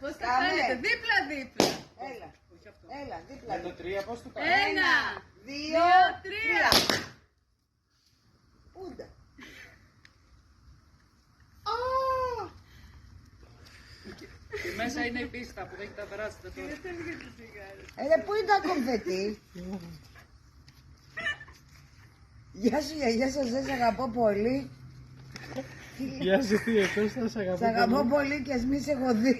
Πώς τα κάνετε, δίπλα-δίπλα. Έλα, δίπλα. Το 3 πώς το κάνω. 1, 2, 3. Πούντα. Και μέσα είναι η πίστα που έχετε περάσει. Πού είναι τα κομφετή. Γεια σου γιαγιά σας, δεν σε αγαπώ πολύ. Γεια σου θεία, πώς θα σε αγαπώ. Σε αγαπώ πολύ και ας μη σε έχω δει.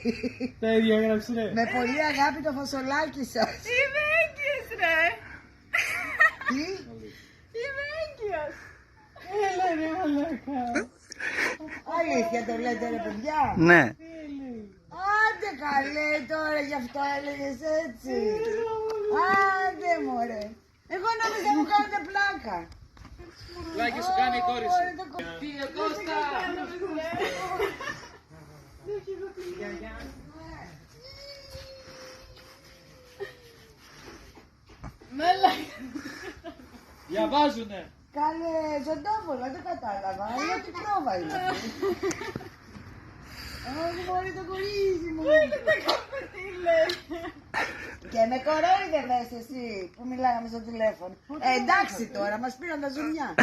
Τα ίδια έγραψε ρε. Με πολύ αγάπη το φασολάκι σας. Είμαι έγκυος ρε. Τι? Είμαι έγκυος. Έλα ρε μαλάκα. Αλήθεια το λέτε ρε παιδιά. Ναι. Άντε καλέ τώρα γι' αυτό έλεγες έτσι. Άντε μωρέ. Εγώ νόμιζα μου κάνετε πλάκα. Πλάκι σου κάνει η κόρη σου. Κύριε Κώστα. Διαβάζουνε. Καλέ ζωντόβολα, δεν κατάλαβα. Αλλά τι πρόβα είναι αυτή. Όχι μωρέ το κορίτσι μου. Και με κορόιδευες εσύ που μιλάγαμε στο τηλέφωνο. Εντάξει τώρα, μας πήραν τα ζουμιά.